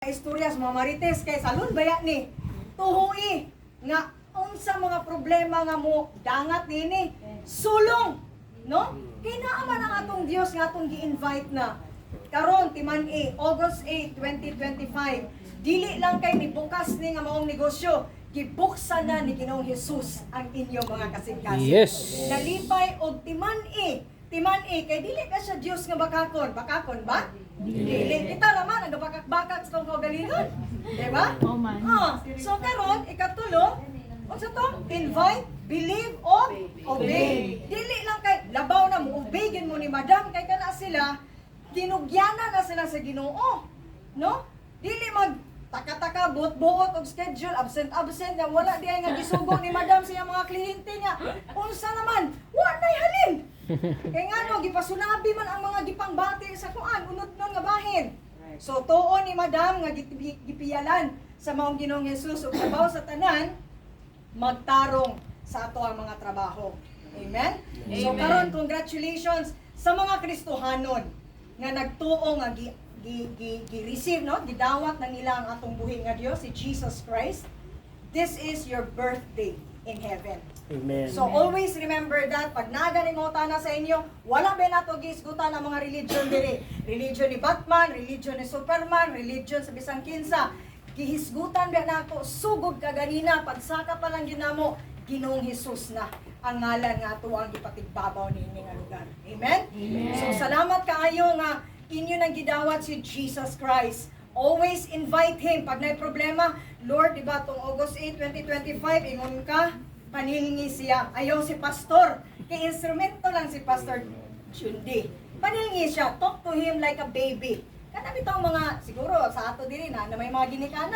Istorya sa mga marites kay salon baya ni tuhui nga unsa mga problema nga mo dangat nini sulong no kay naa man ang atong Dios nga atong gi-invite na karon timan-i August 8, 2025 dili lang kay nibukas ni nga maong negosyo gibuksan na ni Ginoong Hesus ang inyong mga kasing-kasing. Yes. Nalipay og timan-i kay dili ka siya Dios nga bakakon ba? Dili. Kita naman, nagabakak-bakak sa itong kaugalingon. Diba? Oh man. So karon ikatulo, unsa to? Invite, believe, o obey. Dili lang kay, labaw na mo, obey mo ni madam, kay kana sila, ginugyanan na sila sa Ginoo. No? Dili mag, taka-taka, buot-buot, og schedule, absent, nga wala diay nga gisugo ni madam sa iyang mga kliyente niya. Unsa naman? Wa na'y halin. Kaya nga no, gipasunabi man ang mga gipangbati sa kuan, unod nun nga bahin. So, tuon ni madam nga gipiyalan sa maong Ginoong Hesus ug trabaho sa tanan, magtarong sa ato ang mga trabaho. Amen? So, karon congratulations sa mga Kristohanon nga nagtuo nga gi-receive, no? Gidawat na nila ang atong buhi nga Dios, si Jesus Christ. This is your birthday in heaven. Amen. So always remember that pag nagalingutan na sa inyo, wala ba nato gisgutan ang mga religion diri. Religion ni Batman, religion ni Superman, religion sa bisang kinsa. Gihisgutan ba nako sugod ka ganina pagsaka pa lang ginamo Ginoong Hesus na ang ngalan nga ato ang gipatigbabaw niini nga lugar. Amen? Amen. So salamat kaayo nga inyo nang gidawat si Jesus Christ. Always invite Him. Pag may problema, Lord, diba, itong August 8, 2025, ingon ka, panilngi siya. Ayaw si pastor. Kaya instrumento lang si Pastor Jundi. Panilngi siya. Talk to him like a baby. Kanami itong mga, siguro, sa ato din na may mga ginikana.